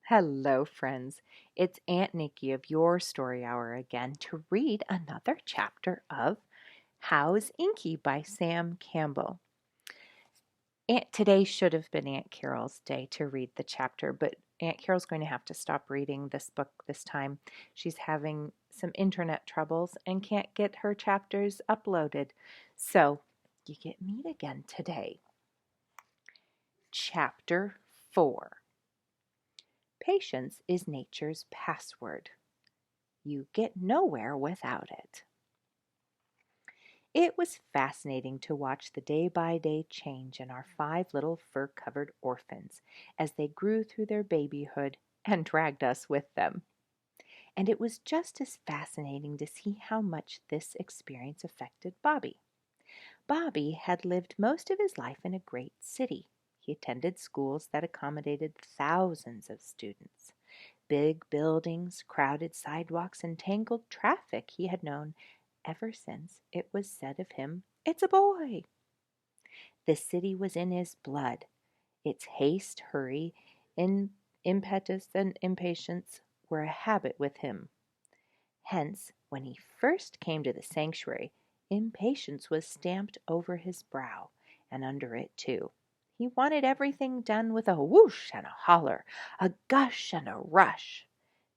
Hello, friends. It's Aunt Nikki of Your Story Hour again to read another chapter of How's Inky by Sam Campbell. Today should have been Aunt Carole's day to read the chapter, but Aunt Carole's going to have to stop reading this book this time. She's having some internet troubles and can't get her chapters uploaded. So you get me again today. Chapter 4. Patience is nature's password. You get nowhere without it. It was fascinating to watch the day-by-day change in our 5 little fur-covered orphans as they grew through their babyhood and dragged us with them. And it was just as fascinating to see how much this experience affected Bobby. Bobby had lived most of his life in a great city. He attended schools that accommodated thousands of students. Big buildings, crowded sidewalks, and tangled traffic he had known ever since it was said of him, "It's a boy." The city was in his blood. Its haste, hurry, impetus, and impatience were a habit with him. Hence, when he first came to the sanctuary, impatience was stamped over his brow, and under it too. He wanted everything done with a whoosh and a holler, a gush and a rush.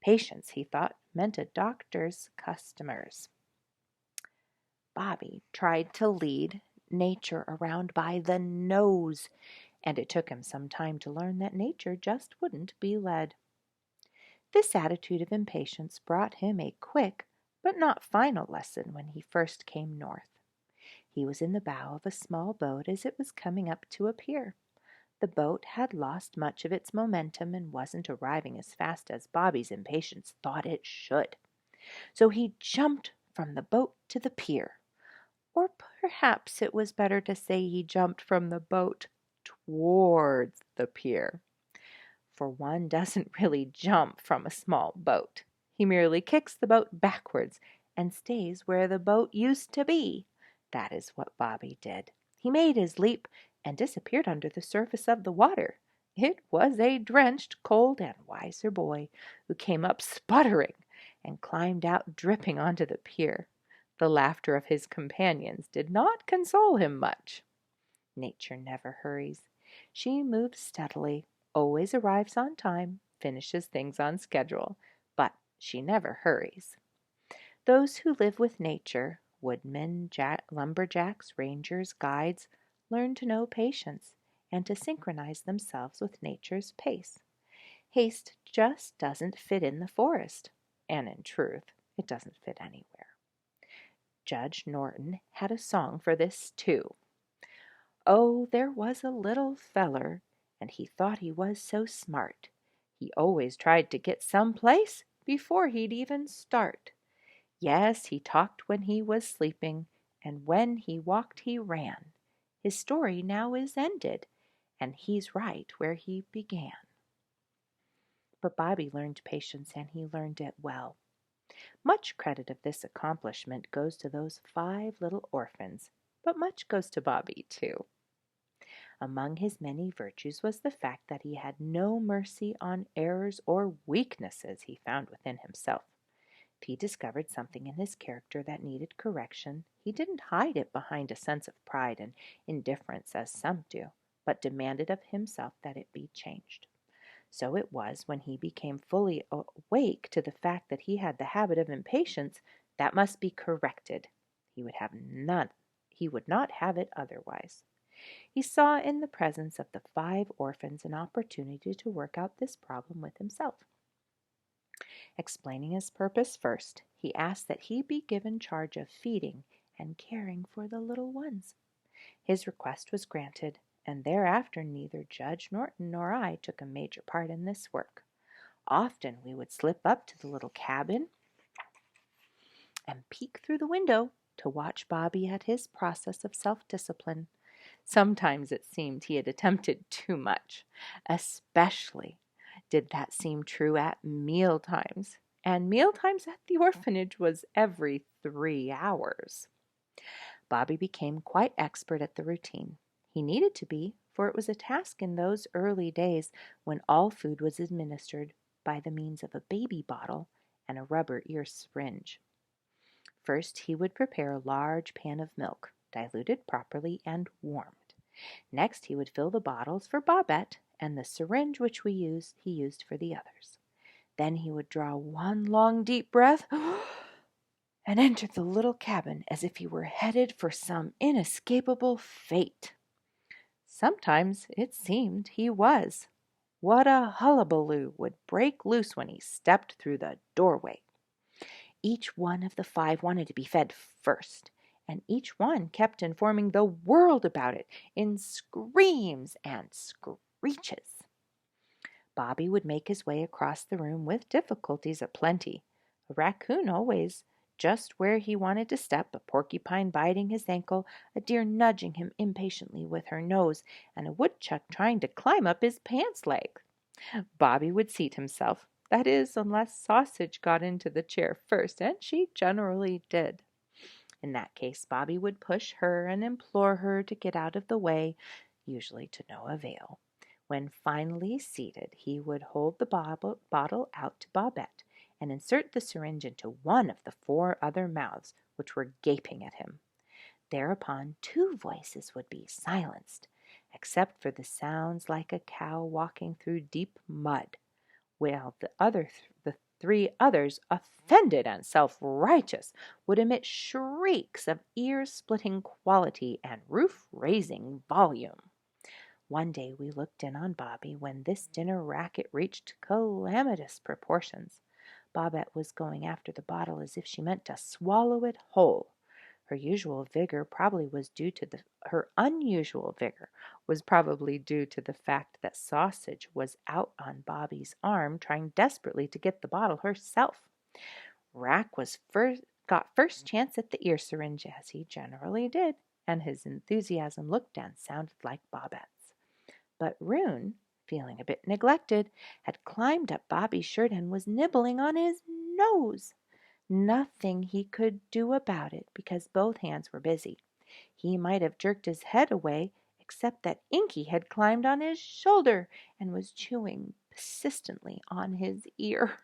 Patience, he thought, meant a doctor's customers. Bobby tried to lead nature around by the nose, and it took him some time to learn that nature just wouldn't be led. This attitude of impatience brought him a quick but not final lesson when he first came north. He was in the bow of a small boat as it was coming up to a pier. The boat had lost much of its momentum and wasn't arriving as fast as Bobby's impatience thought it should. So he jumped from the boat to the pier. Or perhaps it was better to say he jumped from the boat towards the pier. For one doesn't really jump from a small boat. He merely kicks the boat backwards and stays where the boat used to be. That is what Bobby did. He made his leap and disappeared under the surface of the water. It was a drenched, cold, and wiser boy who came up sputtering and climbed out dripping onto the pier. The laughter of his companions did not console him much. Nature never hurries. She moves steadily, always arrives on time, finishes things on schedule, but she never hurries. Those who live with nature, woodmen, lumberjacks, rangers, guides, learn to know patience and to synchronize themselves with nature's pace. Haste just doesn't fit in the forest, and in truth, it doesn't fit anywhere. Judge Norton had a song for this too. Oh, there was a little feller, and he thought he was so smart. He always tried to get some place before he'd even start. Yes, he talked when he was sleeping, and when he walked he ran. His story now is ended, and he's right where he began. But Bobby learned patience, and he learned it well. Much credit of this accomplishment goes to those 5 little orphans, but much goes to Bobby, too. Among his many virtues was the fact that he had no mercy on errors or weaknesses he found within himself. If he discovered something in his character that needed correction, he didn't hide it behind a sense of pride and indifference as some do, but demanded of himself that it be changed. So it was when he became fully awake to the fact that he had the habit of impatience that must be corrected. He would not have it otherwise. He saw in the presence of the 5 orphans an opportunity to work out this problem with himself. Explaining his purpose first, he asked that he be given charge of feeding and caring for the little ones. His request was granted, and thereafter neither Judge Norton nor I took a major part in this work. Often we would slip up to the little cabin and peek through the window to watch Bobby at his process of self-discipline. Sometimes it seemed he had attempted too much. Especially did that seem true at meal times, and meal times at the orphanage was every 3 hours. Bobby became quite expert at the routine. He needed to be, for it was a task in those early days when all food was administered by the means of a baby bottle and a rubber ear syringe. First, he would prepare a large pan of milk, diluted properly and warmed. Next, he would fill the bottles for Bobette, and the syringe which he used for the others. Then he would draw one long deep breath and enter the little cabin as if he were headed for some inescapable fate. Sometimes it seemed he was. What a hullabaloo would break loose when he stepped through the doorway. Each one of the 5 wanted to be fed first, and each one kept informing the world about it in screams and screeches. Bobby would make his way across the room with difficulties aplenty, a raccoon always just where he wanted to step, a porcupine biting his ankle, a deer nudging him impatiently with her nose, and a woodchuck trying to climb up his pants leg. Bobby would seat himself, that is, unless Sausage got into the chair first, and she generally did. In that case, Bobby would push her and implore her to get out of the way, usually to no avail. When finally seated, he would hold the bottle out to Bobette and insert the syringe into one of the 4 other mouths which were gaping at him. Thereupon 2 voices would be silenced, except for the sounds like a cow walking through deep mud, while the 3 others, offended and self-righteous, would emit shrieks of ear-splitting quality and roof-raising volume. One day we looked in on Bobby when this dinner racket reached calamitous proportions. Bobette was going after the bottle as if she meant to swallow it whole. Her unusual vigor was probably due to the fact that Sausage was out on Bobby's arm trying desperately to get the bottle herself. Rack got first chance at the ear syringe, as he generally did, and his enthusiasm looked and sounded like Bobette's. But Rune, feeling a bit neglected, had climbed up Bobby's shirt and was nibbling on his nose. Nothing he could do about it because both hands were busy. He might have jerked his head away, except that Inky had climbed on his shoulder and was chewing persistently on his ear.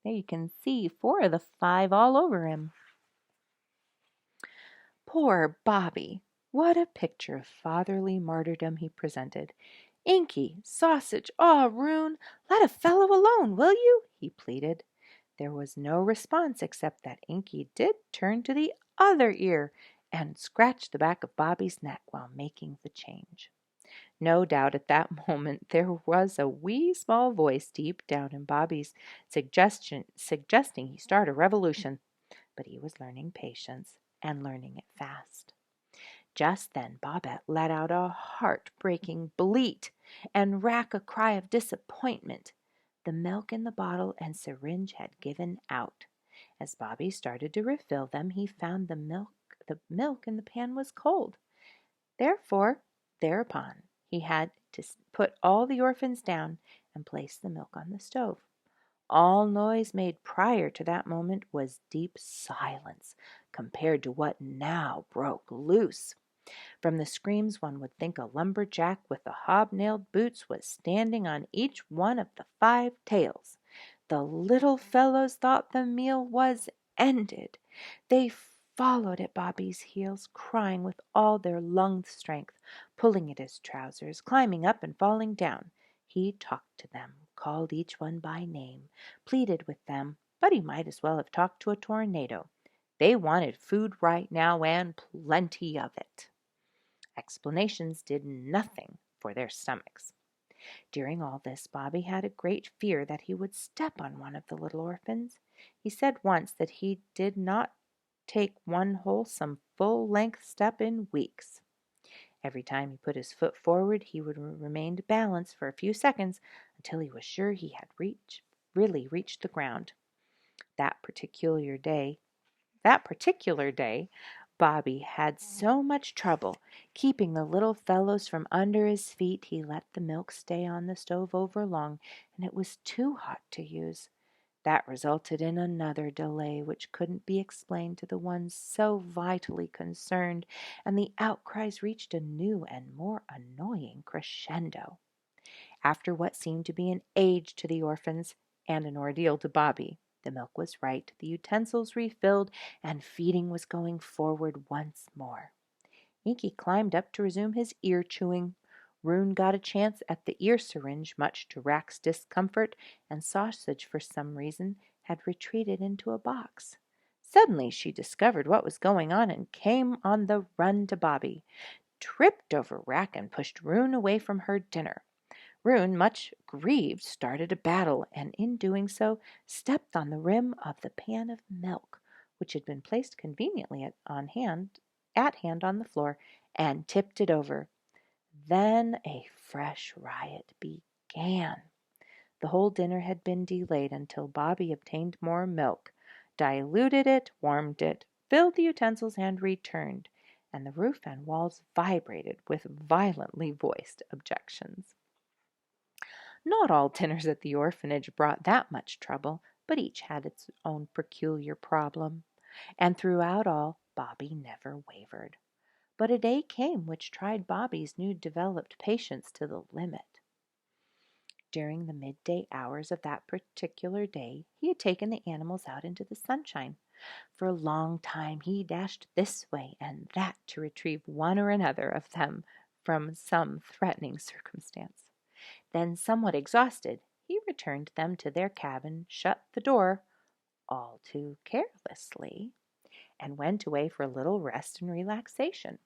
There you can see 4 of the 5 all over him. Poor Bobby! What a picture of fatherly martyrdom he presented. Inky, Sausage, Rune, let a fellow alone, will you? He pleaded. There was no response except that Inky did turn to the other ear and scratch the back of Bobby's neck while making the change. No doubt at that moment there was a wee small voice deep down in Bobby's suggesting he start a revolution, but he was learning patience and learning it fast. Just then Bobette let out a heart-breaking bleat and Rack a cry of disappointment. The milk in the bottle and syringe had given out. As Bobby started to refill them, he found the milk in the pan was cold. Thereupon, he had to put all the orphans down and place the milk on the stove. All noise made prior to that moment was deep silence compared to what now broke loose. From the screams one would think a lumberjack with the hobnailed boots was standing on each one of the 5 tails. The little fellows thought the meal was ended. They followed at Bobby's heels, crying with all their lung strength, pulling at his trousers, climbing up and falling down. He talked to them, called each one by name, pleaded with them, but he might as well have talked to a tornado. They wanted food right now and plenty of it. Explanations did nothing for their stomachs. During all this, Bobby had a great fear that he would step on one of the little orphans. He said once that he did not take one wholesome full-length step in weeks. Every time he put his foot forward, he would remain balanced for a few seconds until he was sure he had really reached the ground. That particular day, Bobby had so much trouble keeping the little fellows from under his feet, he let the milk stay on the stove over long, and it was too hot to use. That resulted in another delay which couldn't be explained to the ones so vitally concerned, and the outcries reached a new and more annoying crescendo. After what seemed to be an age to the orphans and an ordeal to Bobby, the milk was right, the utensils refilled, and feeding was going forward once more. Inky climbed up to resume his ear chewing. Rune got a chance at the ear syringe, much to Rack's discomfort, and Sausage, for some reason, had retreated into a box. Suddenly she discovered what was going on and came on the run to Bobby, tripped over Rack and pushed Rune away from her dinner. Rune, much grieved, started a battle, and in doing so stepped on the rim of the pan of milk, which had been placed conveniently at hand on the floor, and tipped it over. Then a fresh riot began. The whole dinner had been delayed until Bobby obtained more milk, diluted it, warmed it, filled the utensils, and returned, and the roof and walls vibrated with violently voiced objections. Not all dinners at the orphanage brought that much trouble, but each had its own peculiar problem, and throughout all Bobby never wavered. But a day came which tried Bobby's new-developed patience to the limit. During the midday hours of that particular day, he had taken the animals out into the sunshine. For a long time he dashed this way and that to retrieve one or another of them from some threatening circumstance. Then, somewhat exhausted, he returned them to their cabin, shut the door, all too carelessly, and went away for a little rest and relaxation.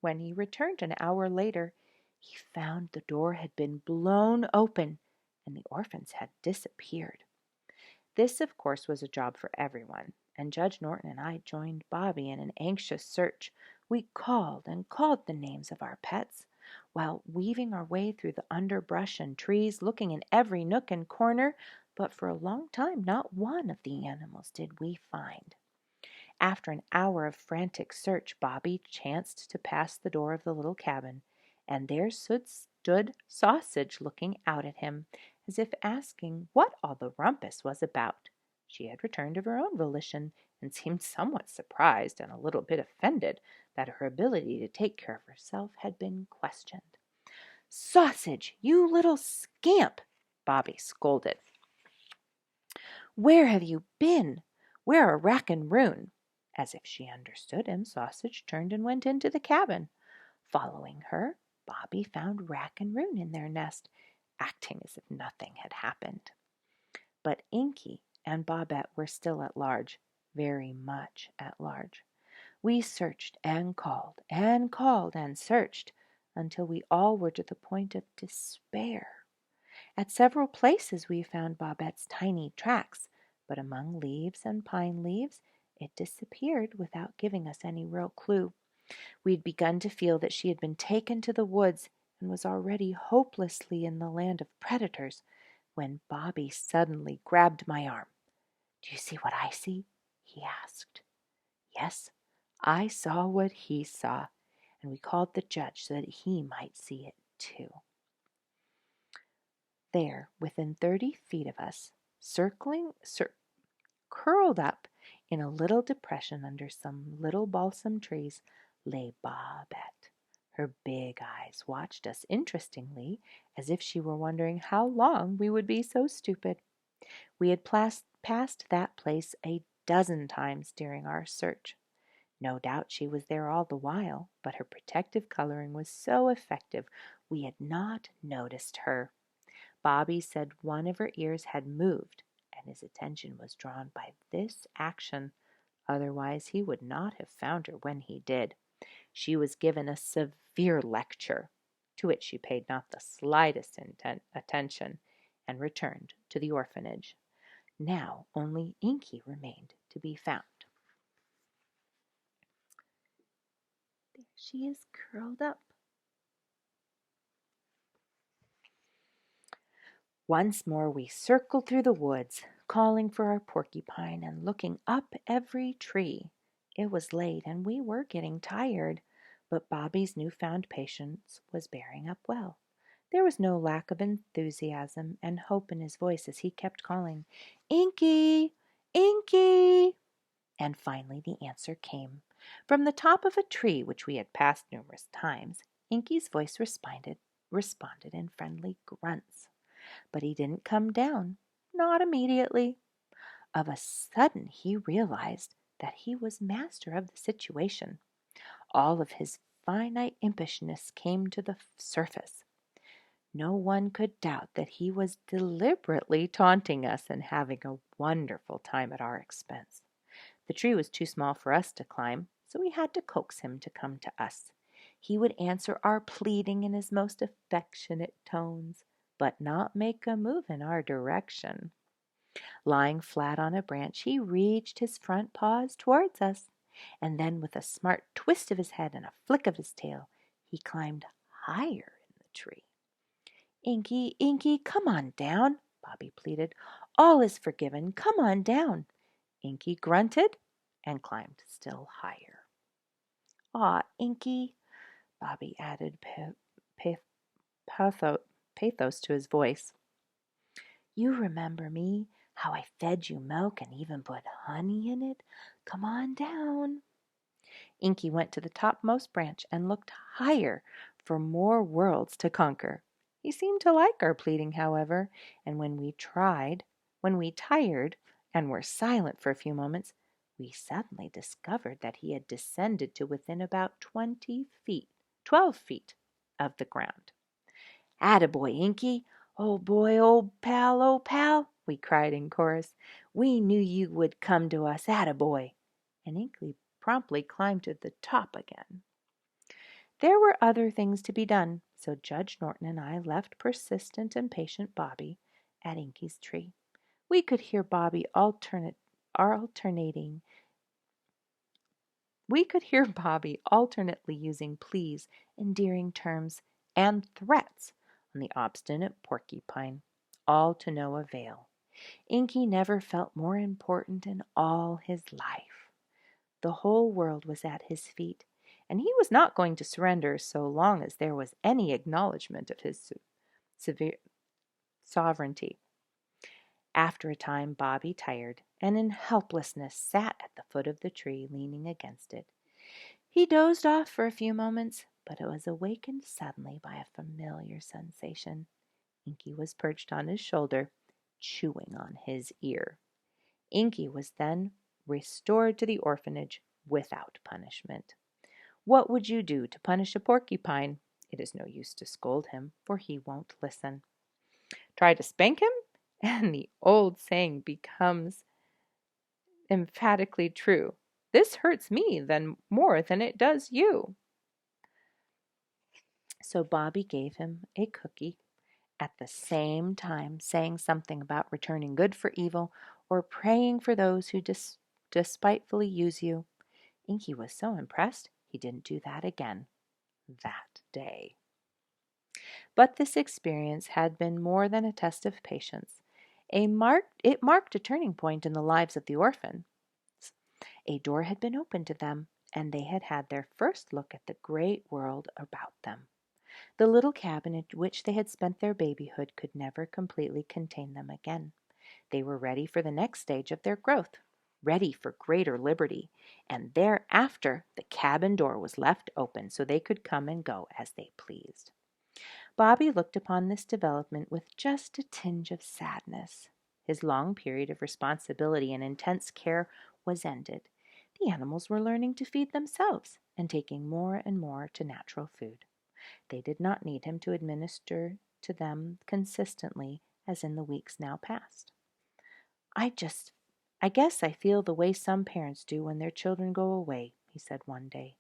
When he returned an hour later, he found the door had been blown open and the orphans had disappeared. This, of course, was a job for everyone, and Judge Norton and I joined Bobby in an anxious search. We called and called the names of our pets, while weaving our way through the underbrush and trees, looking in every nook and corner, but for a long time not one of the animals did we find. After an hour of frantic search, Bobby chanced to pass the door of the little cabin, and there stood Sausage looking out at him, as if asking what all the rumpus was about. She had returned of her own volition, and seemed somewhat surprised and a little bit offended that her ability to take care of herself had been questioned. "Sausage, you little scamp!" Bobby scolded. "Where have you been? Where are Rack and Rune?" As if she understood him, Sausage turned and went into the cabin. Following her, Bobby found Rack and Rune in their nest, acting as if nothing had happened. But Inky and Bobette were still at large, very much at large. We searched and called and searched until we all were to the point of despair. At several places we found Bobette's tiny tracks, but among leaves and pine leaves it disappeared without giving us any real clue. We'd begun to feel that she had been taken to the woods and was already hopelessly in the land of predators, when Bobby suddenly grabbed my arm. "Do you see what I see?" he asked. Yes, I saw what he saw, and we called the judge so that he might see it too. There, within 30 feet of us, curled up in a little depression under some little balsam trees, lay Bobette. Her big eyes watched us interestingly, as if she were wondering how long we would be so stupid. We had passed that place a dozen times during our search. No doubt she was there all the while, but her protective coloring was so effective we had not noticed her. Bobby said one of her ears had moved, and his attention was drawn by this action. Otherwise, he would not have found her when he did. She was given a severe lecture, to which she paid not the slightest attention, and returned to the orphanage. Now only Inky remained to be found. There she is, curled up. Once more we circled through the woods, calling for our porcupine and looking up every tree. It was late and we were getting tired, but Bobby's newfound patience was bearing up well. There was no lack of enthusiasm and hope in his voice as he kept calling, "Inky! Inky!" And finally the answer came. From the top of a tree which we had passed numerous times, Inky's voice responded in friendly grunts. But he didn't come down, not immediately. Of a sudden he realized that he was master of the situation. All of his finite impishness came to the surface. No one could doubt that he was deliberately taunting us and having a wonderful time at our expense. The tree was too small for us to climb, so we had to coax him to come to us. He would answer our pleading in his most affectionate tones, but not make a move in our direction. Lying flat on a branch, he reached his front paws towards us, and then with a smart twist of his head and a flick of his tail, he climbed higher in the tree. "Inky, Inky, come on down," Bobby pleaded. "All is forgiven. Come on down." Inky grunted and climbed still higher. "Aw, Inky," Bobby added pathos to his voice. "You remember me, how I fed you milk and even put honey in it? Come on down." Inky went to the topmost branch and looked higher for more worlds to conquer. He seemed to like our pleading, however, and when we tired and were silent for a few moments, we suddenly discovered that he had descended to within about 12 feet of the ground. "Attaboy, Inky! Old boy, old pal," we cried in chorus. "We knew you would come to us, attaboy!" And Inky promptly climbed to the top again. There were other things to be done, so Judge Norton and I left persistent and patient Bobby at Inky's tree. We could hear Bobby alternately using pleas, endearing terms, and threats on the obstinate porcupine, all to no avail. Inky never felt more important in all his life. The whole world was at his feet, and he was not going to surrender so long as there was any acknowledgement of his sovereignty. After a time, Bobby tired and in helplessness sat at the foot of the tree, leaning against it. He dozed off for a few moments, but it was awakened suddenly by a familiar sensation. Inky was perched on his shoulder, chewing on his ear. Inky was then restored to the orphanage without punishment. What would you do to punish a porcupine? It is no use to scold him, for he won't listen. Try to spank him, and the old saying becomes emphatically true. This hurts me more than it does you. So Bobby gave him a cookie, at the same time saying something about returning good for evil or praying for those who despitefully use you. Inky was so impressed he didn't do that again that day. But this experience had been more than a test of patience. It marked a turning point in the lives of the orphans. A door had been opened to them, and they had had their first look at the great world about them. The little cabin in which they had spent their babyhood could never completely contain them again. They were ready for the next stage of their growth, ready for greater liberty, and thereafter the cabin door was left open so they could come and go as they pleased. Bobby looked upon this development with just a tinge of sadness. His long period of responsibility and intense care was ended. The animals were learning to feed themselves and taking more and more to natural food. They did not need him to administer to them consistently as in the weeks now past. I guess I feel the way some parents do when their children go away," he said one day.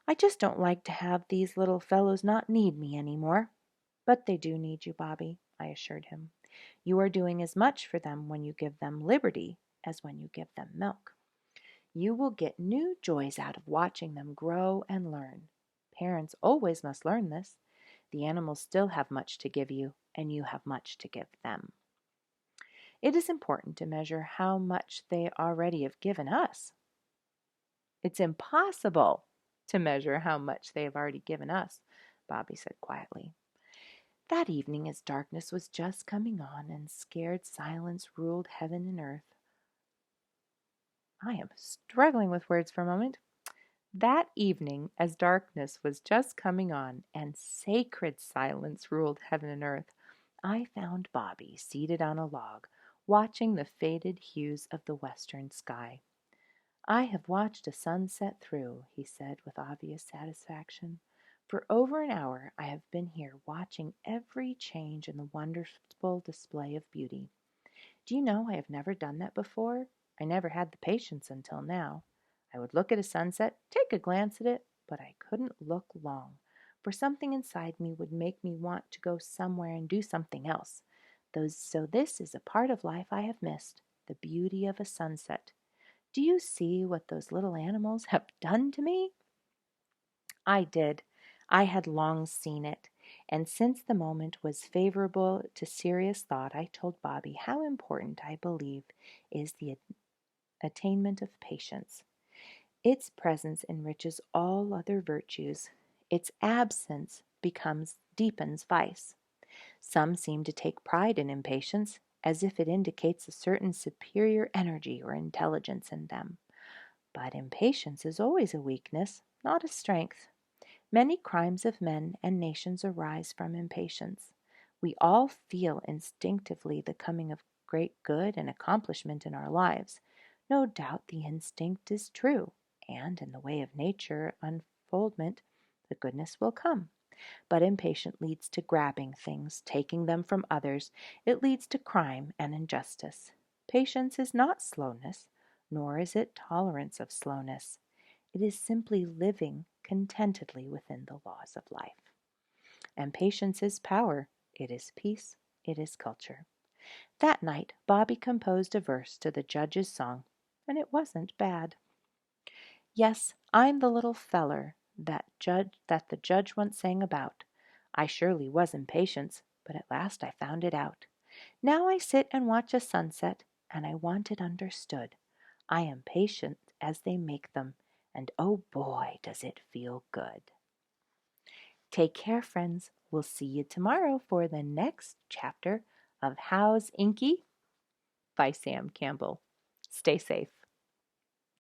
"I just don't like to have these little fellows not need me any more." "But they do need you, Bobby," I assured him. "You are doing as much for them when you give them liberty as when you give them milk. You will get new joys out of watching them grow and learn. Parents always must learn this. The animals still have much to give you, and you have much to give them. It is important to measure how much they already have given us." "It's impossible to measure how much they have already given us," Bobby said quietly. That evening, as darkness was just coming on and scared silence ruled heaven and earth. I am struggling with words for a moment. That evening, as darkness was just coming on and sacred silence ruled heaven and earth, I found Bobby seated on a log, watching the faded hues of the western sky. "I have watched a sunset through," he said with obvious satisfaction. "For over an hour I have been here watching every change in the wonderful display of beauty. Do you know I have never done that before? I never had the patience until now. I would look at a sunset, take a glance at it, but I couldn't look long, for something inside me would make me want to go somewhere and do something else. So this is a part of life I have missed, the beauty of a sunset. Do you see what those little animals have done to me?" I did. I had long seen it, and since the moment was favorable to serious thought, I told Bobby how important I believe is the attainment of patience. Its presence enriches all other virtues. Its absence deepens vice. Some seem to take pride in impatience, as if it indicates a certain superior energy or intelligence in them. But impatience is always a weakness, not a strength. Many crimes of men and nations arise from impatience. We all feel instinctively the coming of great good and accomplishment in our lives. No doubt the instinct is true, and in the way of nature unfoldment, the goodness will come. But impatience leads to grabbing things, taking them from others. It leads to crime and injustice. Patience is not slowness, nor is it tolerance of slowness. It is simply living contentedly within the laws of life. And patience is power. It is peace. It is culture. That night, Bobby composed a verse to the judge's song, and it wasn't bad. "Yes, I'm the little feller that the judge once sang about. I surely was impatient, but at last I found it out. Now I sit and watch a sunset, and I want it understood. I am patient as they make them, and oh boy, does it feel good." Take care, friends. We'll see you tomorrow for the next chapter of How's Inky by Sam Campbell. Stay safe.